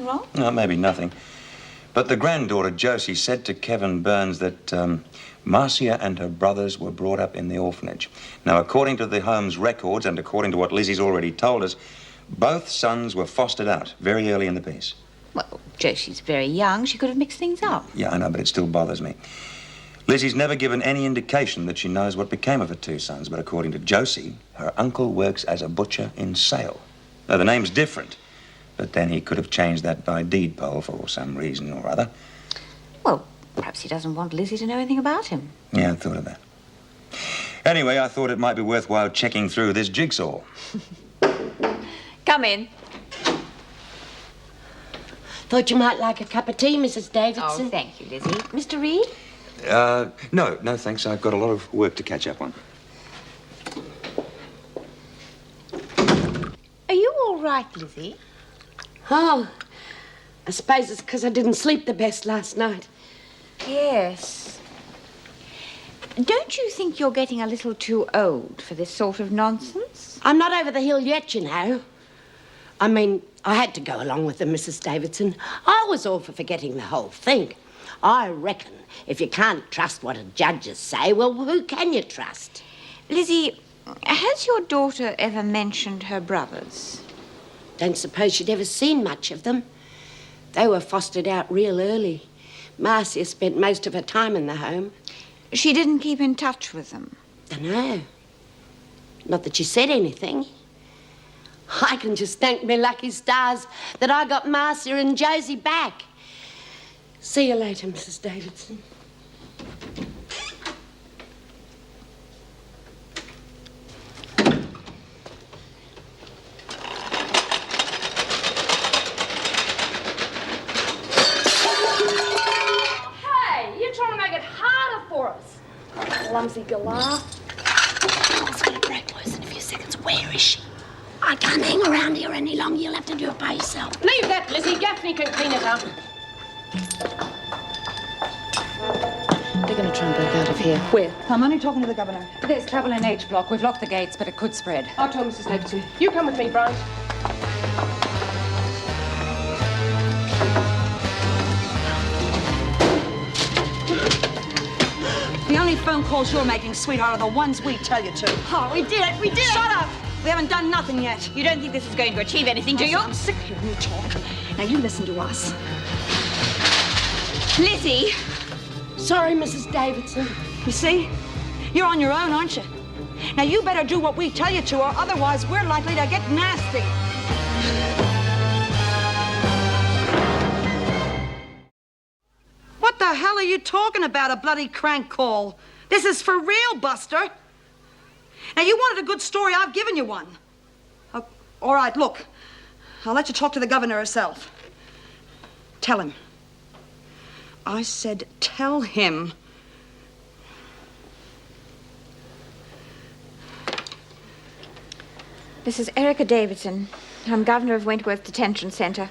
anything wrong? No, maybe nothing. But the granddaughter, Josie, said to Kevin Burns that Marcia and her brothers were brought up in the orphanage. Now, according to the home's records and according to what Lizzie's already told us, both sons were fostered out very early in the piece. Well, Josie's very young. She could have mixed things up. Yeah, I know, but it still bothers me. Lizzie's never given any indication that she knows what became of her two sons, but according to Josie, her uncle works as a butcher in Sale. Now, the name's different, but then he could have changed that by deed poll for some reason or other. Well, perhaps he doesn't want Lizzie to know anything about him. Yeah, I thought of that. Anyway, I thought it might be worthwhile checking through this jigsaw. Come in. Thought you might like a cup of tea, Mrs. Davidson. Oh, thank you, Lizzie. Mr. Reed? No, thanks. I've got a lot of work to catch up on. Are you all right, Lizzie? Oh, I suppose it's because I didn't sleep the best last night. Yes. Don't you think you're getting a little too old for this sort of nonsense? I'm not over the hill yet, you know. I mean, I had to go along with them, Mrs. Davidson. I was all for forgetting the whole thing. I reckon if you can't trust what the judges say, well, who can you trust? Lizzie, has your daughter ever mentioned her brothers? Don't suppose she'd ever seen much of them. They were fostered out real early. Marcia spent most of her time in the home. She didn't keep in touch with them? Dunno. Not that she said anything. I can just thank me lucky stars that I got Marcia and Josie back. See you later, Mrs. Davidson. Hey, you're trying to make it harder for us. Clumsy galah. It's going to break loose in a few seconds. Where is she? I can't hang around here any longer. You'll have to do it by yourself. Leave that, Lizzie. Gaffney can clean it up. They're going to try and break out of here. Where? I'm only talking to the governor. There's trouble in H block. We've locked the gates, but it could spread. I'll tell Mrs. Davidson. You come with me, Bryant. The only phone calls you're making, sweetheart, are the ones we tell you to. Oh, we did it! We did it! Shut up! We haven't done nothing yet. You don't think this is going to achieve anything, do you? I'm sick of hearing you talk. Now, you listen to us. Lizzie! Sorry, Mrs. Davidson. You see? You're on your own, aren't you? Now, you better do what we tell you to, or otherwise we're likely to get nasty. What the hell are you talking about, a bloody crank call? This is for real, Buster. Now, you wanted a good story. I've given you one. All right, look. I'll let you talk to the governor herself. Tell him. I said tell him. This is Erica Davidson. I'm governor of Wentworth Detention Center.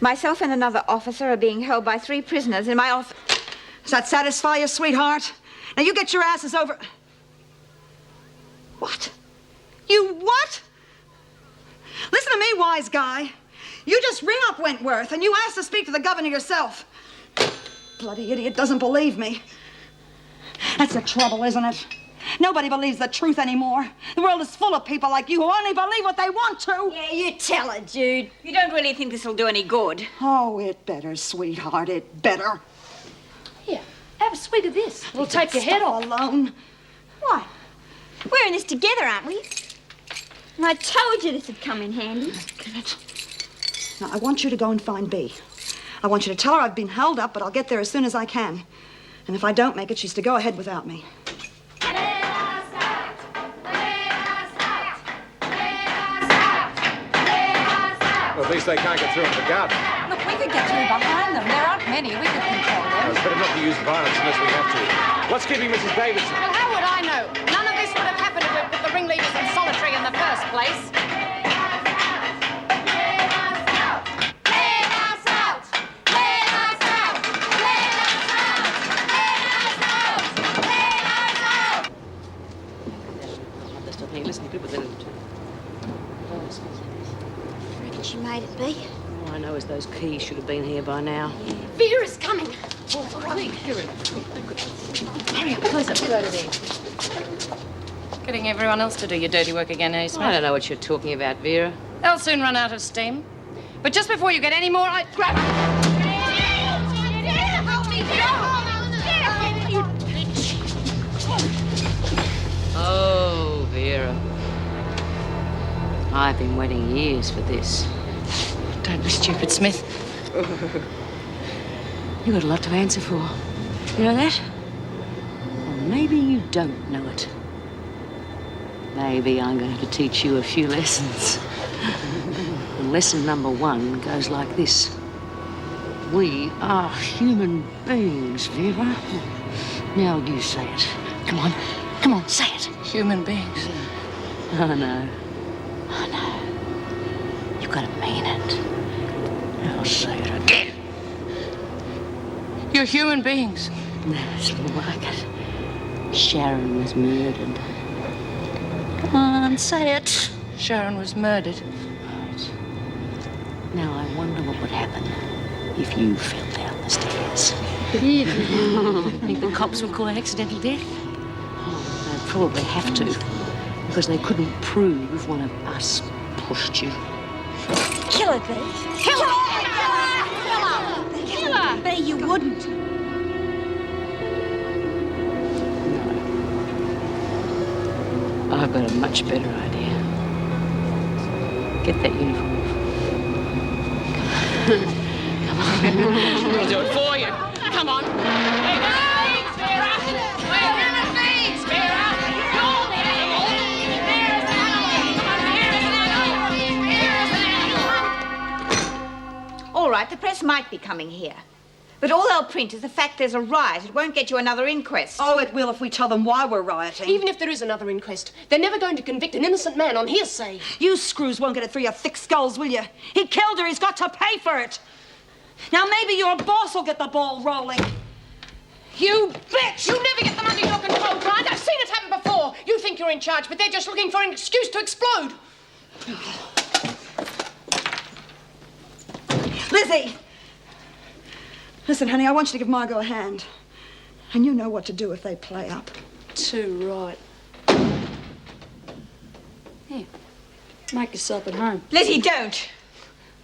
Myself and another officer are being held by 3 prisoners in my office. Does that satisfy you, sweetheart? Now, you get your asses over... What? You what? Listen to me, wise guy. You just ring up Wentworth and you ask to speak to the governor yourself. Bloody idiot doesn't believe me. That's the trouble, isn't it? Nobody believes the truth anymore. The world is full of people like you who only believe what they want to. Yeah, you tell her, Jude. You don't really think this will do any good. Oh, it better, sweetheart, it better. Here, have a swig of this. We'll take your head off. Alone. Why? We're in this together, aren't we? And I told you this would come in handy. Get it? Now, I want you to go and find Bea. I want you to tell her I've been held up, but I'll get there as soon as I can. And if I don't make it, she's to go ahead without me. Well, at least they can't get through into the garden. Look, we could get through behind them. There aren't many. We could control them. It's better not to use violence unless we have to. What's keeping Mrs. Davidson? Well, how would I know? None of this would have happened if we'd put the ringleaders in solitary in the first place. Reckon she made it, Bea? All I know is those those keys should have been here by now. Vera's coming. Hurry up, close up. Go to bed. Getting everyone else to do your dirty work again, eh, Smith? I don't know what you're talking about, Vera. They'll soon run out of steam. But just before you get any more, I grab Oh, Vera. I've been waiting years for this. Don't be stupid, Smith. You've got a lot to answer for. You know that? Or maybe you don't know it. Maybe I'm going to teach you a few lessons. And lesson number 1 goes like this. We are human beings, Vera. Now you say it. Come on. Come on, say it. Human beings. I know. I know. You've got to mean it. I'll say it again. You're human beings. That's more like it. Sharon was murdered. Come on, say it. Sharon was murdered. Right. Now I wonder what would happen if you fell down the stairs. Think the cops would call it accidental death? Oh, they'd probably have to, because they couldn't prove one of us pushed you. Kill her, please. Kill her! Kill her! But you wouldn't. No. I've got a much better idea. Get that uniform off. We'll do it for you. Come on. All right, the press might be coming here. But all they'll print is the fact there's a riot. It won't get you another inquest. Oh, it will if we tell them why we're rioting. Even if there is another inquest, they're never going to convict an innocent man on hearsay. You screws won't get it through your thick skulls, will you? He killed her. He's got to pay for it. Now maybe your boss will get the ball rolling. You bitch! You never get them under your control, Grant. I've seen it happen before. You think you're in charge, but they're just looking for an excuse to explode. Lizzie! Listen, honey, I want you to give Margot a hand. And you know what to do if they play up. Too right. Here, make yourself at home. Lizzie, don't.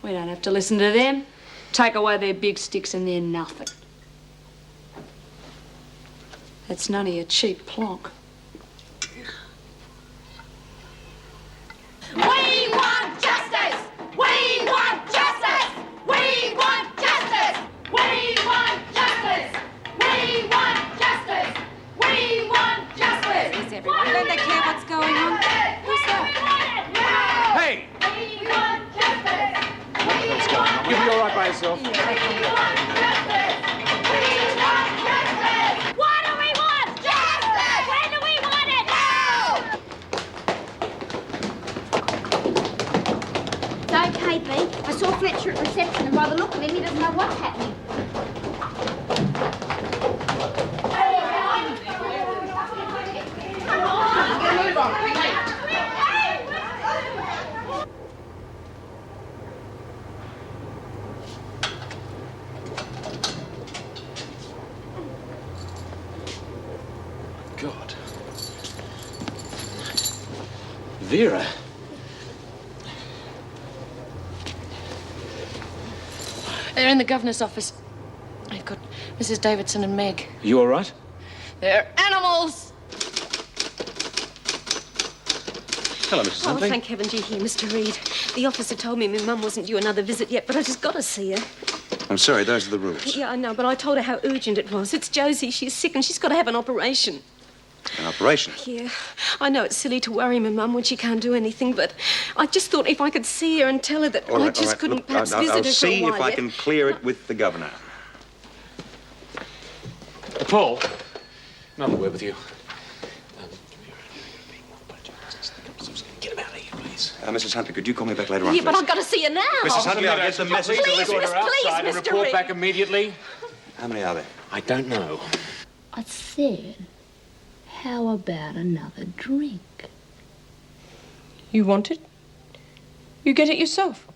We don't have to listen to them. Take away their big sticks and they're nothing. That's none of your cheap plonk. We want justice! We want justice! We want justice! We want justice! We want justice! We want justice! Is everyone? Don't they care what's going on? Who's that? Hey! We want justice! We want You'll be all right by yourself. What do we want? Justice! When do we want it? Now! It's okay, B. I saw Fletcher at reception, and by the look of him, he doesn't know what's happening. Move on, quickly. God. Vera. They're in the governor's office. They've got Mrs. Davidson and Meg. Are you all right? They're animals. Hello, Mrs. Oh, Huntley. thank heaven you're here, Mr. Reed. The officer told me my mum wasn't due another visit yet, but I just got to see her. I'm sorry, those are the rules. Yeah, I know, but I told her how urgent it was. It's Josie. She's sick and she's got to have an operation. An operation? Yeah, I know it's silly to worry my mum when she can't do anything, but I just thought if I could see her and tell her that I just couldn't Look, perhaps I'll visit her for a see while if I yet. can clear it with the governor. Paul, another word with you. Get him out of here, please. Mrs. Huntley, could you call me back later on, Yeah, but please? I've got to see her now. Mrs. Huntley, I'll get the message to Please, listen. Miss, please, outside and Mr. report Reed. back immediately. How many are there? I don't know. I said, how about another drink? You want it? You get it yourself.